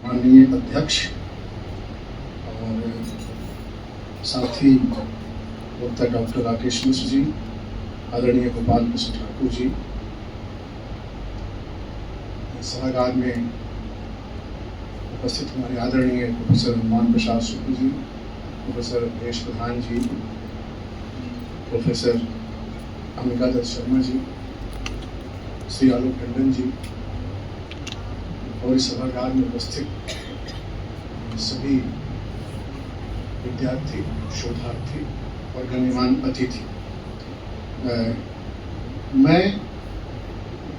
माननीय अध्यक्ष और साथी वक्ता डॉक्टर राकेश मिश्र जी, आदरणीय गोपाल कृष्ण ठाकुर जी, सभागार में उपस्थित हमारे आदरणीय प्रोफेसर हनुमान प्रसाद शुक्ल जी, प्रोफेसर देश प्रधान जी, प्रोफेसर अमिका दत्त शर्मा जी, श्री आलोक टंडन जी और इस सभागार में उपस्थित सभी विद्यार्थी, शोधार्थी और गण्यमान्य अतिथि। मैं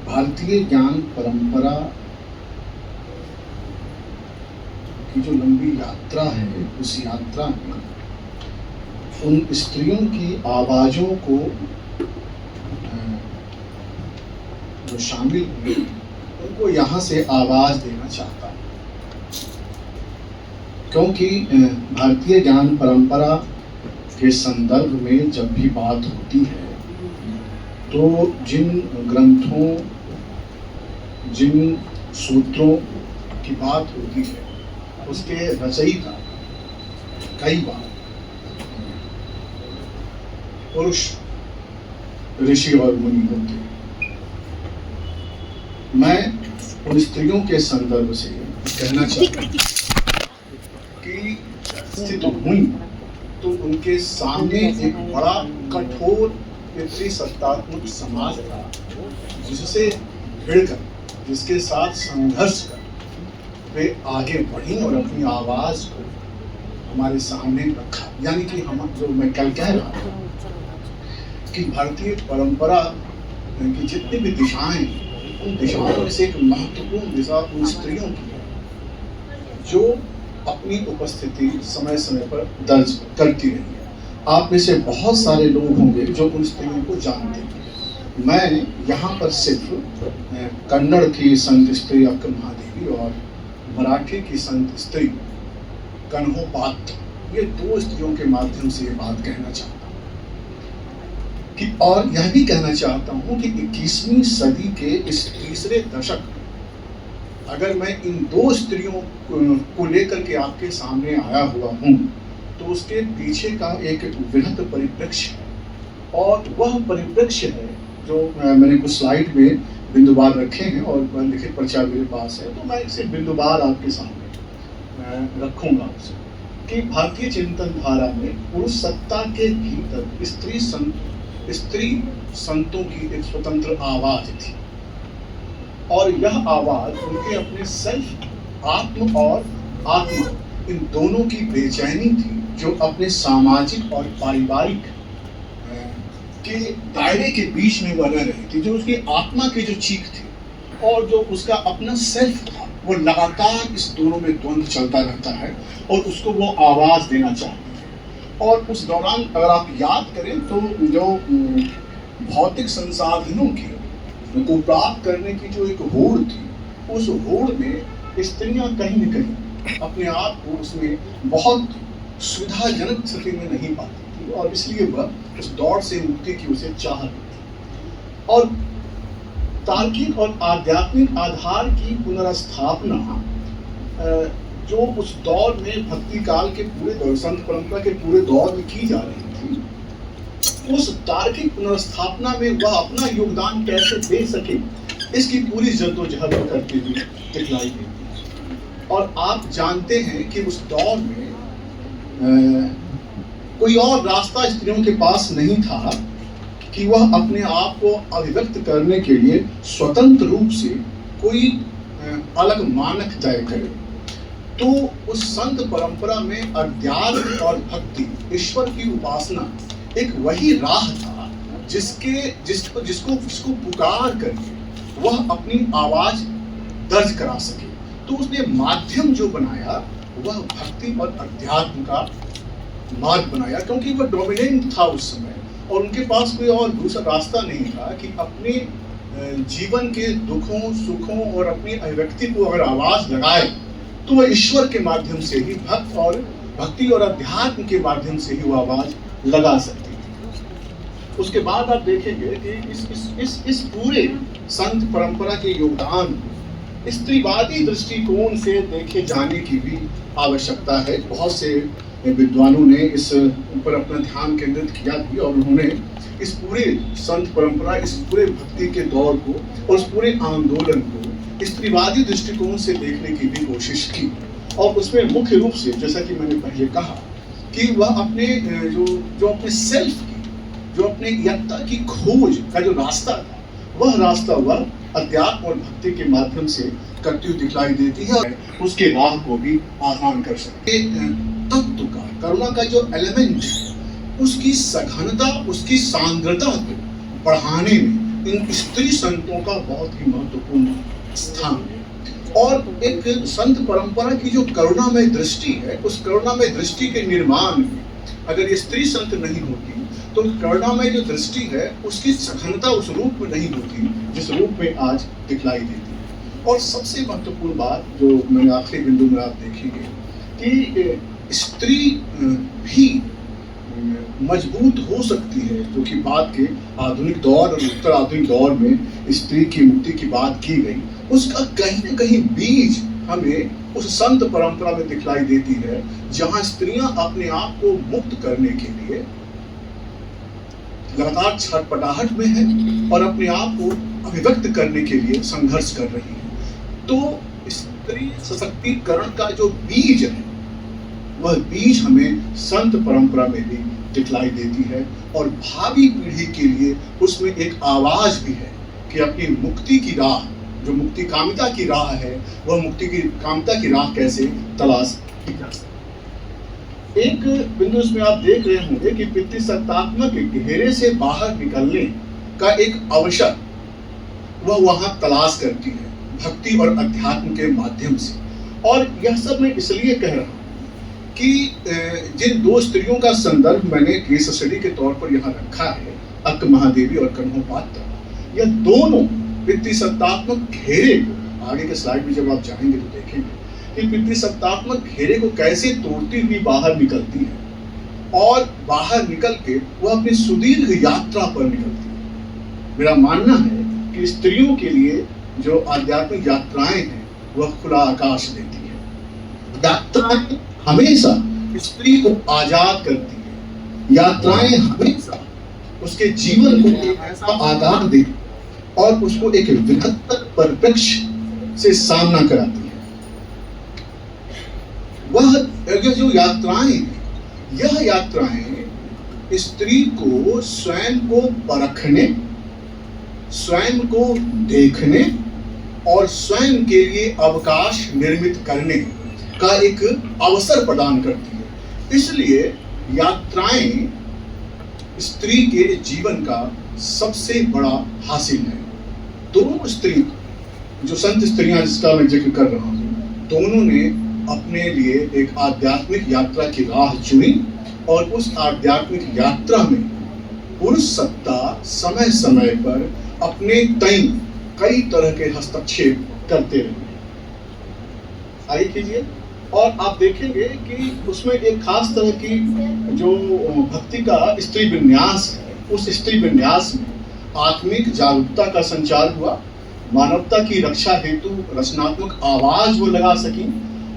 भारतीय ज्ञान परंपरा की जो लंबी यात्रा है, उस यात्रा में उन स्त्रियों की आवाज़ों को जो शामिल हुई, उनको यहाँ से आवाज़ देना चाहता हूँ, क्योंकि भारतीय ज्ञान परंपरा के संदर्भ में जब भी बात होती है तो जिन ग्रंथों, जिन सूत्रों की बात होती है, उसके रचयिता कई बार पुरुष ऋषि और मुनि होते हैं। मैं उन स्त्रियों के संदर्भ से कहना चाहता हूँ कि स्थित हुई तो उनके सामने एक बड़ा कठोर पितृसत्तात्मक समाज था, जिससे भिड़कर, जिसके साथ संघर्ष कर वे आगे बढ़ी और अपनी आवाज को हमारे सामने रखा। यानी कि हम जो मैं कल कह रहा था कि भारतीय परंपरा की जितनी भी दिशाएं, उन दिशाओं में से एक महत्वपूर्ण दिशा उन स्त्रियों की है जो अपनी उपस्थिति समय समय पर दर्ज करती रही है। आप में से बहुत सारे लोग होंगे जो उन स्त्रियों को जानते हैं। मैं यहाँ पर सिर्फ कन्नड़ की संत स्त्री अक्क महादेवी और मराठी की संत स्त्री कन्होपात, ये दो स्त्रियों के माध्यम से ये बात कहना चाहता हूँ कि, और यह भी कहना चाहता हूँ कि 21वीं सदी के इस तीसरे दशक में अगर मैं इन दो स्त्रियों को लेकर के आपके सामने आया हुआ हूँ तो उसके पीछे का एक वृहत परिप्रेक्ष्य है, और वह परिप्रेक्ष्य है जो मैंने कुछ स्लाइड में बिंदुवार रखे हैं और लिखित पर्चा मेरे पास है, तो मैं इसे बिंदुवार आपके सामने रखूंगा उसे कि भारतीय चिंतन धारा में पुरुष सत्ता के भीतर स्त्री संतों की एक स्वतंत्र आवाज थी, और यह आवाज उनके अपने सेल्फ, आत्म और आत्मा, इन दोनों की बेचैनी थी जो अपने सामाजिक और पारिवारिक के दायरे के बीच में वह रह रही थी। जो उसकी आत्मा की जो चीख थी और जो उसका अपना सेल्फ था, वो लगातार इस दोनों में द्वंद्व चलता रहता है और उसको वो आवाज देना चाहती है। और उस दौरान अगर आप याद करें तो जो भौतिक संसाधनों की को प्राप्त करने की जो एक होड़ थी, उस होड़ में स्त्रियां कहीं न कहीं अपने आप को उसमें बहुत सुविधाजनक स्थिति में नहीं पाती थी, और इसलिए वह उस दौड़ से मुक्ति की उसे चाह रही थी। और तार्किक और आध्यात्मिक आधार की पुनर्स्थापना जो उस दौर में भक्ति काल के पूरे दौर, संत परंपरा के पूरे दौर में की जा रही थी, उस तार्किक पुनर्स्थापना में वह अपना योगदान कैसे दे सके, इसकी पूरी जद्दोजहद करते हुए दिखलाई देती है। और आप जानते हैं कि उस दौर में कोई और रास्ता स्त्रियों के पास नहीं था कि वह अपने आप को अभिव्यक्त करने के लिए स्वतंत्र रूप से कोई अलग मानक तय करे। तो उस संत परंपरा में अध्यात्म और भक्ति, ईश्वर की उपासना एक वही राह था जिसको पुकार करके वह अपनी आवाज दर्ज करा सके। तो उसने माध्यम जो बनाया वह भक्ति और अध्यात्म का मार्ग बनाया, क्योंकि वह डोमिनेंट था उस समय और उनके पास कोई और दूसरा रास्ता नहीं था कि अपने जीवन के दुखों, सुखों और अपनी अभिव्यक्ति को अगर आवाज लगाए तो वह ईश्वर के माध्यम से ही, भक्ति और अध्यात्म के माध्यम से ही वो आवाज लगा सकती थी। उसके बाद आप देखेंगे कि इस पूरे संत परंपरा के योगदान स्त्रीवादी दृष्टिकोण से देखे जाने की भी आवश्यकता है। बहुत से विद्वानों ने इस ऊपर अपना ध्यान केंद्रित किया भी और उन्होंने इस पूरे संत परंपरा, इस पूरे भक्ति के दौर को और उस पूरे आंदोलन को स्त्रीवादी दृष्टिकोण से देखने की भी कोशिश की। और उसमें मुख्य रूप से, जैसा कि मैंने पहले कहा, कि वह अपने जो अपने सेल्फ की, जो अपने यत्ता की खोज का जो रास्ता था, वह रास्ता वह अध्यात्म और भक्ति के माध्यम से करती हुई दिखलाई देती है और उसके राह को भी आसान कर सकते। तत्व का, करुणा का जो एलिमेंट है, उसकी सघनता, उसकी सांद्रता को बढ़ाने में इन स्त्री संतों का बहुत ही महत्वपूर्ण स्थान है। और एक संत परंपरा की जो करुणामय दृष्टि है, उस करुणामय दृष्टि के निर्माण में अगर ये स्त्री संत नहीं होती तो करुणामय जो दृष्टि है उसकी सघनता उस रूप में नहीं होती जिस रूप में आज दिखलाई देती है। और सबसे महत्वपूर्ण बात जो मैंने आखिरी बिंदु में आप देखेंगे कि स्त्री भी मजबूत हो सकती है, जो कि बाद के आधुनिक दौर और उत्तर आधुनिक दौर में स्त्री की मुक्ति की बात की गई, उसका कहीं न कहीं बीज हमें उस संत परंपरा में दिखलाई देती है, जहां स्त्रियां अपने आप को मुक्त करने के लिए लगातार छटपटाहट में है और अपने आप को अभिव्यक्त करने के लिए संघर्ष कर रही है। तो स्त्री सशक्तिकरण का जो बीज है, वह बीज हमें संत परंपरा में भी दिखलाई देती है और भावी पीढ़ी के लिए उसमें एक आवाज भी है कि अपनी मुक्ति की राह, जो मुक्ति कामिता की राह है, वह मुक्ति की कामिता की राह कैसे तलाश की जा सकती। एक बिंदु इसमें आप देख रहे होंगे कि पितृसत्तात्मक घेरे से बाहर निकलने का एक अवसर वह वहां तलाश करती है भक्ति और अध्यात्म के माध्यम से। और यह सब मैं इसलिए कह रहा हूं कि जिन दो स्त्रियों का संदर्भ मैंने केस स्टडी के तौर पर यहाँ रखा है, अक्क महादेवी और कन्होपात्रा, यह दोनों पितृसत्तात्मक घेरे को, आगे के स्लाइड में जब आप जाएंगे तो देखेंगे कि पितृसत्तात्मक घेरे को कैसे तोड़ती हुई बाहर निकलती है और बाहर निकल के वह अपनी सुदीर्घ यात्रा पर निकलती है। मेरा मानना है कि स्त्रियों के लिए जो आध्यात्मिक यात्राएं हैं वह खुला आकाश देती है। यात्राएं हमेशा स्त्री को आजाद करती है, यात्राएं हमेशा उसके जीवन को एक ऐसा आकार देती है और उसको एक विघटन परिप्रेक्ष्य से सामना कराती है। वह जो यात्राएं हैं, यह यात्राएं स्त्री को स्वयं को परखने, स्वयं को देखने और स्वयं के लिए अवकाश निर्मित करने का एक अवसर प्रदान करती है। इसलिए यात्राएं स्त्री के जीवन का सबसे बड़ा हासिल है। दोनों स्त्री, जो संत स्त्रियां जिसका मैं जिक्र कर रहा हूं, दोनों ने अपने लिए एक आध्यात्मिक यात्रा की राह चुनी और उस आध्यात्मिक यात्रा में पुरुष सत्ता समय समय पर अपने तय कई तरह के हस्तक्षेप करते रहे। आइए कीजिए और आप देखेंगे कि उसमें एक खास तरह की जो भक्ति का स्त्री विन्यास है, उस स्त्री विन्यास में आत्मिक जागरूकता का संचार हुआ, मानवता की रक्षा हेतु रचनात्मक आवाज वो लगा सकी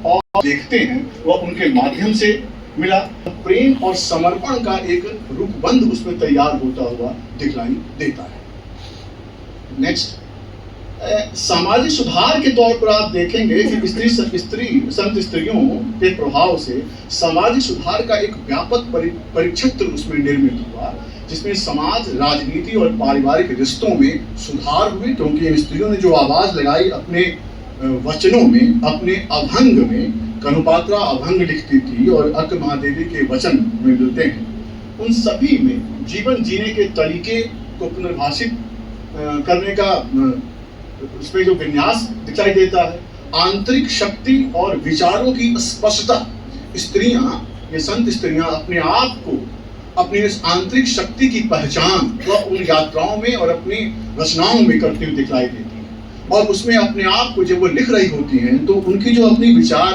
और देखते हैं वह उनके माध्यम से मिला। प्रेम और समर्पण का एक रूपबंध उसमें तैयार होता हुआ दिखलाई देता है। नेक्स्ट, सामाजिक सुधार के तौर पर आप देखेंगे कि संत स्त्रियों के प्रभाव से सामाजिक सुधार का एक व्यापक परिक्षेत्र उसमें निर्मित हुआ, जिसमें समाज, राजनीति और पारिवारिक रिश्तों में सुधार हुए, क्योंकि इन स्त्रियों ने जो आवाज लगाई अपने वचनों में, अपने अभंग में, कन्होपात्रा अभंग लिखती थी और अक्क महादेवी के वचन में मिलते हैं, उन सभी में जीवन जीने के तरीके को पुनर्भाषित करने का उसमें जो विन्यास दिखाई देता है। आंतरिक शक्ति और विचारों की स्पष्टता, स्त्रियां, ये संत स्त्रियां अपने आप को, अपनी इस आंतरिक शक्ति की पहचान वह उन यात्राओं में और अपनी रचनाओं में करती हुई दिखलाई देती है। और उसमें अपने आप को जब वो लिख रही होती हैं तो उनकी जो अपनी विचार,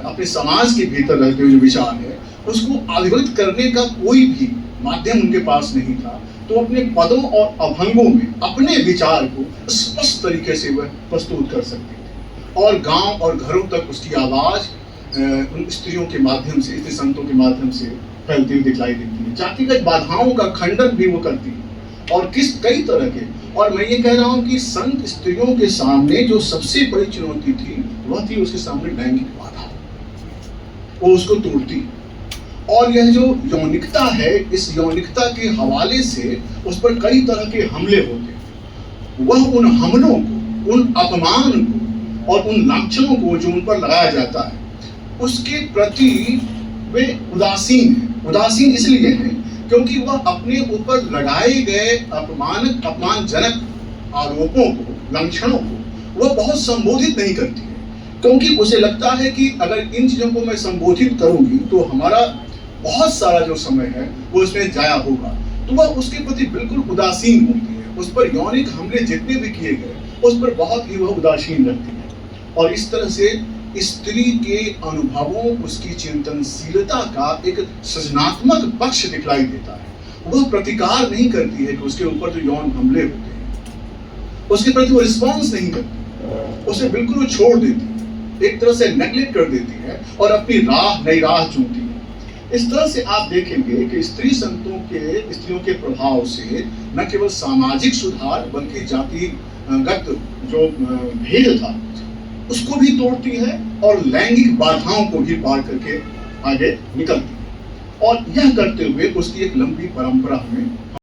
अपने समाज के भीतर रहते हुए जो विचार है, उसको अभिव्यक्त करने का कोई भी माध्यम उनके पास नहीं था, तो अपने पदों और अभंगों में अपने विचार को स्पष्ट तरीके से वह प्रस्तुत कर सकती थी और गांव और घरों तक उसकी आवाज उन स्त्रियों के माध्यम से, स्त्री संतों के माध्यम से फैलती हुई दिखलाई देती है। जातिगत बाधाओं का खंडन भी वो करती है और कई तरह के, और मैं ये कह रहा हूँ कि संत स्त्रियों के सामने जो सबसे बड़ी चुनौती थी वह थी उसके सामने लैंगिक बाधा। वो उसको तोड़ती, और यह जो यौनिकता है, इस यौनिकता के हवाले से उस पर कई तरह के हमले होते हैं। वह उन हमलों को, उन अपमान को और उन लांछनों को जो उन पर लगाया जाता है उसके प्रति वे उदासीन है। उदासीन इसलिए है क्योंकि वह अपने ऊपर लगाए गए अपमानजनक आरोपों को, लांछनों को वह बहुत संबोधित नहीं करती है, क्योंकि उसे लगता है कि अगर इन चीजों को मैं संबोधित करूंगी तो हमारा बहुत सारा जो समय है वो इसमें जाया होगा। तो वह उसके प्रति बिल्कुल उदासीन होती है। उस पर यौनिक हमले जितने भी किए गए उस पर बहुत ही वह उदासीन रहती है, और इस तरह से स्त्री के अनुभवों, उसकी चिंतनशीलता का एक सृजनात्मक पक्ष दिखलाई देता है। वह प्रतिकार नहीं करती है कि उसके ऊपर जो यौन हमले होते हैं उसके प्रति वो रिस्पॉन्स नहीं करती, उसे बिल्कुल वो छोड़ देती है, एक तरह से नेग्लेक्ट कर देती है और अपनी नई राह चुनती है। इस तरह से आप देखेंगे कि स्त्रियों के प्रभाव से न केवल सामाजिक सुधार बल्कि जातिगत जो भेद था उसको भी तोड़ती है और लैंगिक बाधाओं को भी पार करके आगे निकलती है, और यह करते हुए उसकी एक लंबी परंपरा हमें